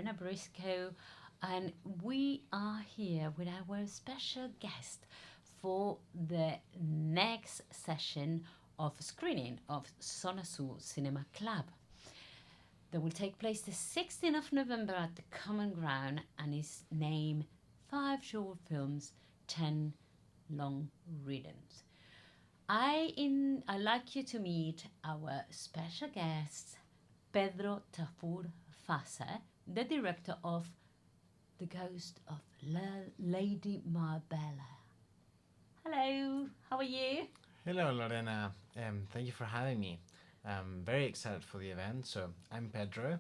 Lorena Briscoe, and we are here with our special guest for the next session of screening of ZonaSur Cinema Club that will take place the 16th of November at the Common Ground and is named 5 short films, 10 long readings. I like you to meet our special guest, Pedro Tafur Fase, the director of The Ghost of Lady Marbella. Hello, how are you? Hello, Lorena. Thank you for having me. I'm very excited for the event. So, I'm Pedro.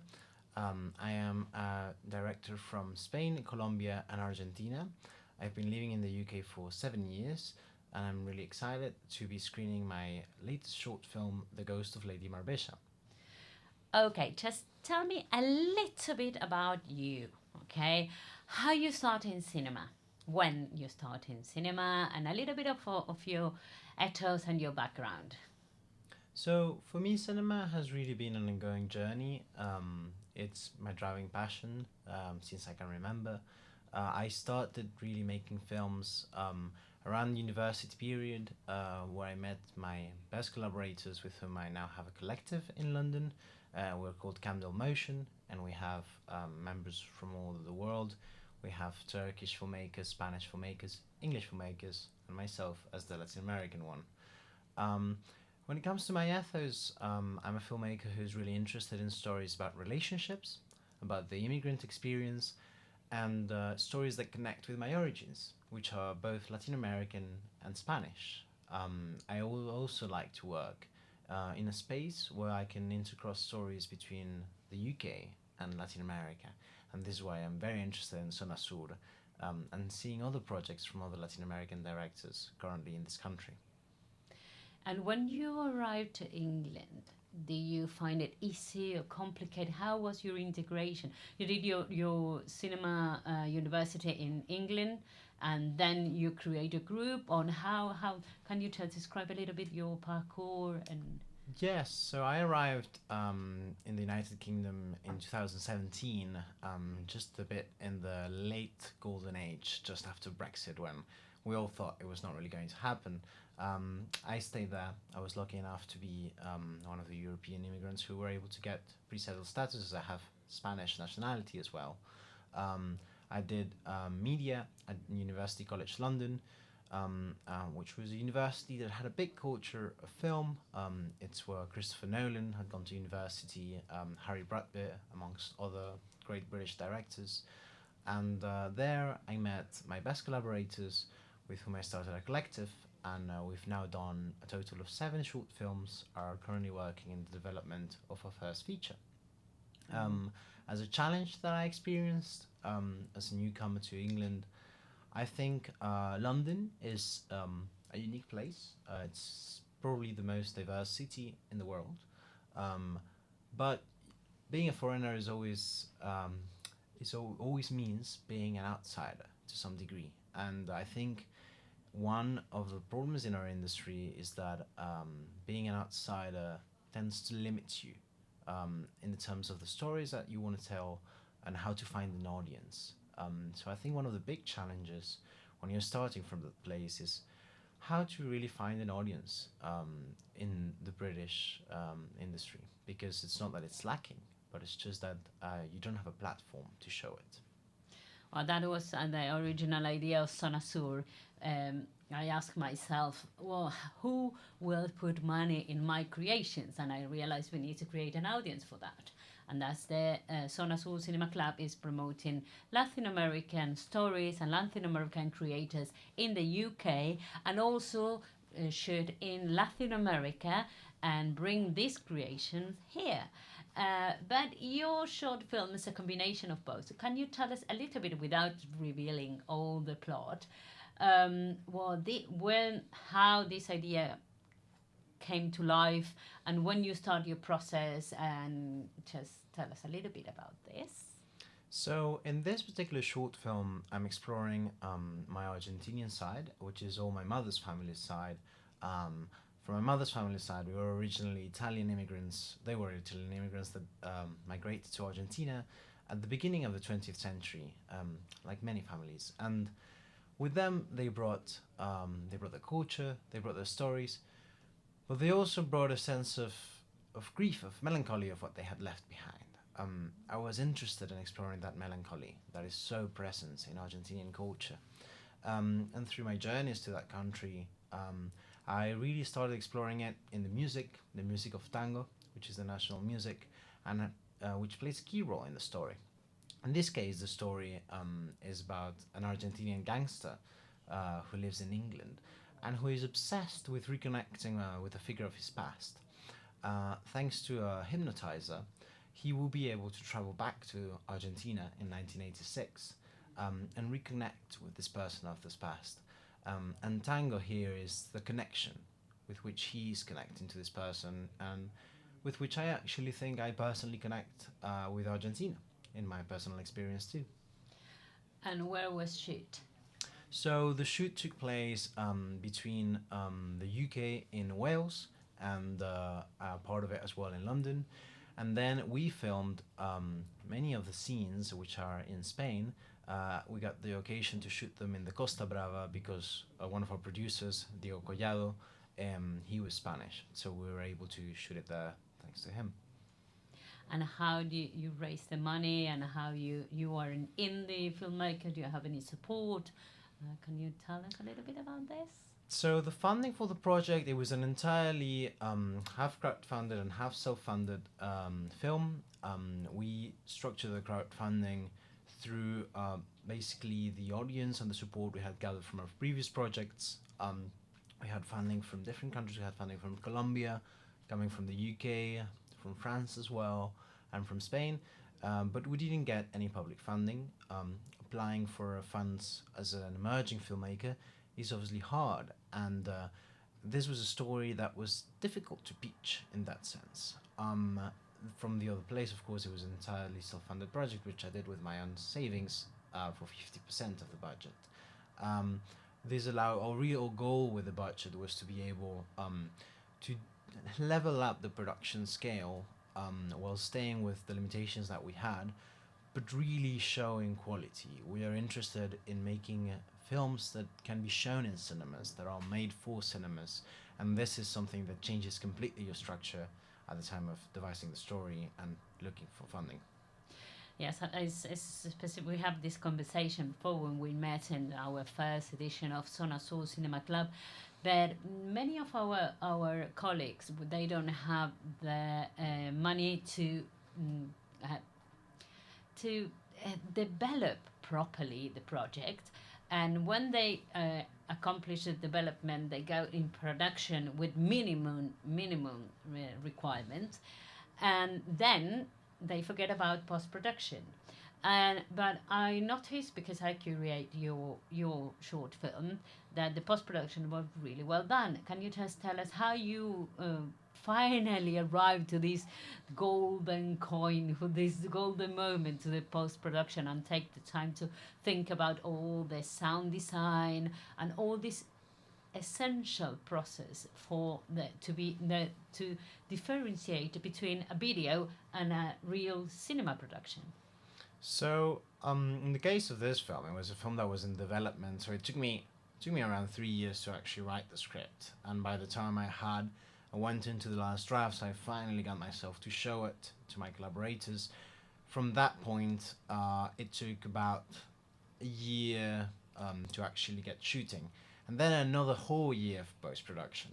I am a director from Spain, Colombia, and Argentina. I've been living in the UK for 7 years, and I'm really excited to be screening my latest short film, The Ghost of Lady Marbella. Okay, just tell me a little bit about you, okay? How you start in cinema, when you start in cinema, and a little bit of your ethos and your background. So, for me, cinema has really been an ongoing journey. It's my driving passion since I can remember. I started really making films around the university period, where I met my best collaborators with whom I now have a collective in London. We're called Candle Motion, and we have members from all over the world. We have Turkish filmmakers, Spanish filmmakers, English filmmakers, and myself as the Latin American one. Um, when it comes to my ethos, I'm a filmmaker who's really interested in stories about relationships, about the immigrant experience, and stories that connect with my origins, which are both Latin American and Spanish. I will also like to work in a space where I can intercross stories between the UK and Latin America, and this is why I'm very interested in ZonaSur and seeing other projects from other Latin American directors currently in this country. And when you arrived to England, do you find it easy or complicated? How was your integration? You did your cinema university in England, and then you create a group. On how can you describe a little bit your parkour and Yes, so I arrived in the United Kingdom in 2017, just a bit in the late golden age, just after Brexit, when we all thought it was not really going to happen. I stayed there. I was lucky enough to be one of the European immigrants who were able to get pre-settled status, as I have Spanish nationality as well. I did media at University College London, which was a university that had a big culture of film. It's where Christopher Nolan had gone to university, Harry Bradbeer, amongst other great British directors. And there I met my best collaborators with whom I started a collective, and we've now done a total of 7 short films, are currently working in the development of our first feature. Um, as a challenge that I experienced as a newcomer to England, I think London is a unique place. It's probably the most diverse city in the world, um, but being a foreigner always means being an outsider to some degree. And I think one of the problems in our industry is that being an outsider tends to limit you in the terms of the stories that you want to tell and how to find an audience. So I think one of the big challenges when you're starting from that place is how to really find an audience in the British industry, because it's not that it's lacking, but it's just that you don't have a platform to show it. well, that was the original idea of ZonaSur. I asked myself, well, who will put money in my creations? And I realized we need to create an audience for that. And that's the ZonaSur Cinema Club is promoting Latin American stories and Latin American creators in the UK, and also shoot in Latin America and bring this creation here. But your short film is a combination of both. Can you tell us a little bit, without revealing all the plot, how this idea came to life, and when you start your process, and just tell us a little bit about this. So, in this particular short film, I'm exploring my Argentinian side, which is all my mother's family's side. Um, from my mother's family side, we were originally Italian immigrants. They were Italian immigrants that migrated to Argentina, at the beginning of the 20th century, like many families. And with them, they brought their culture, they brought their stories, but they also brought a sense of grief, of melancholy of what they had left behind. I was interested in exploring that melancholy that is so present in Argentinian culture. And through my journeys to that country, I really started exploring it in the music of tango, which is the national music, and which plays a key role in the story. In this case, the story is about an Argentinian gangster who lives in England and who is obsessed with reconnecting with a figure of his past. Thanks to a hypnotizer, he will be able to travel back to Argentina in 1986 and reconnect with this person of this past. And tango here is the connection with which he's connecting to this person, and with which I actually think I personally connect with Argentina in my personal experience too. And where was shoot? So the shoot took place between the UK in Wales and part of it as well in London. And then we filmed many of the scenes which are in Spain. We got the occasion to shoot them in the Costa Brava because one of our producers, Diego Collado, he was Spanish. So we were able to shoot it there thanks to him. And how do you raise the money, and how you are an indie filmmaker? Do you have any support? Can you tell us a little bit about this? So the funding for the project, it was an entirely half crowdfunded and half self-funded film. We structured the crowdfunding through basically the audience and the support we had gathered from our previous projects. We had funding from different countries. We had funding from Colombia, coming from the UK, from France as well, and from Spain. But we didn't get any public funding. Applying for funds as an emerging filmmaker is obviously hard, and this was a story that was difficult to pitch in that sense. From the other place, of course, it was an entirely self-funded project, which I did with my own savings for 50% of the budget. This allowed, our real goal with the budget was to be able to level up the production scale while staying with the limitations that we had, but really showing quality. We are interested in making films that can be shown in cinemas, that are made for cinemas, and this is something that changes completely your structure at the time of devising the story and looking for funding. Yes, we have this conversation before when we met in our first edition of ZonaSur Cinema Club, that many of our colleagues, they don't have the money to develop properly the project, and when they accomplish the development, they go in production with minimum requirements, and then they forget about post-production. But I noticed, because I curate your short film, that the post-production was really well done. Can you just tell us how you finally arrived to this golden coin, for this golden moment to the post-production, and take the time to think about all the sound design and all this essential process for to differentiate between a video and a real cinema production? So, in the case of this film, it was a film that was in development, so it took me around 3 years to actually write the script. And by the time I went into the last drafts, I finally got myself to show it to my collaborators. From that point, it took about a year to actually get shooting, and then another whole year of post-production.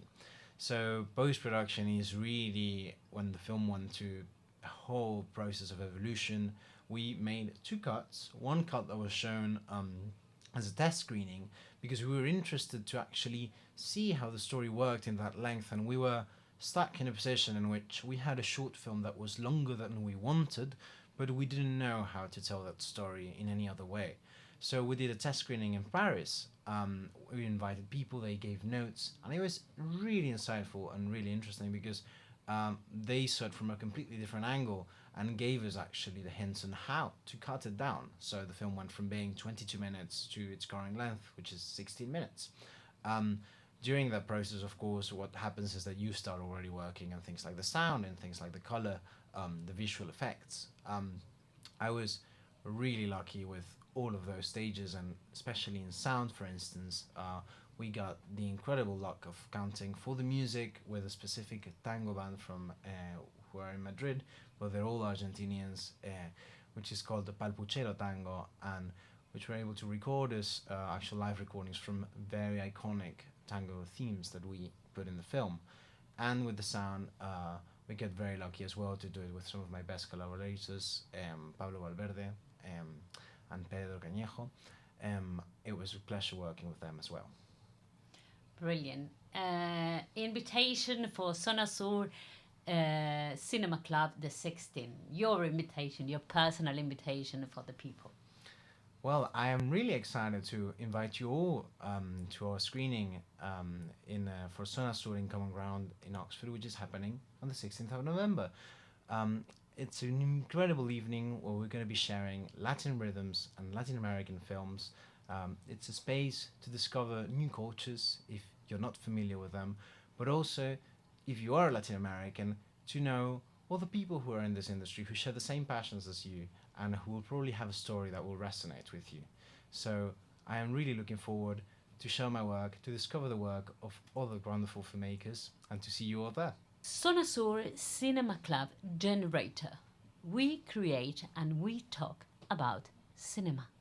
So post-production is really when the film went to a whole process of evolution. We made 2 cuts. One cut that was shown as a test screening, because we were interested to actually see how the story worked in that length, and we were stuck in a position in which we had a short film that was longer than we wanted, but we didn't know how to tell that story in any other way. So we did a test screening in Paris. We invited people, they gave notes, and it was really insightful and really interesting, because they saw it from a completely different angle and gave us actually the hints on how to cut it down. So the film went from being 22 minutes to its current length, which is 16 minutes. During that process, of course, what happens is that you start already working on things like the sound and things like the color, the visual effects. I was really lucky with all of those stages, and especially in sound, for instance. We got the incredible luck of counting for the music with a specific tango band from who are in Madrid, but they're all Argentinians, which is called the Palpuchero Tango, and which were able to record as actual live recordings from very iconic tango themes that we put in the film. And with the sound, we get very lucky as well to do it with some of my best collaborators, Pablo Valverde and Pedro Cañejo. It was a pleasure working with them as well. Brilliant. Invitation for ZonaSur Cinema Club the 16th. Your invitation, your personal invitation for the people. Well, I am really excited to invite you all to our screening for ZonaSur in Common Ground in Oxford, which is happening on the 16th of November. It's an incredible evening where we're going to be sharing Latin rhythms and Latin American films. It's a space to discover new cultures if you're not familiar with them, but also, if you are Latin American, to know all the people who are in this industry who share the same passions as you and who will probably have a story that will resonate with you. So I am really looking forward to show my work, to discover the work of other wonderful filmmakers, and to see you all there. ZonaSur Cinema Club Generator. We create and we talk about cinema.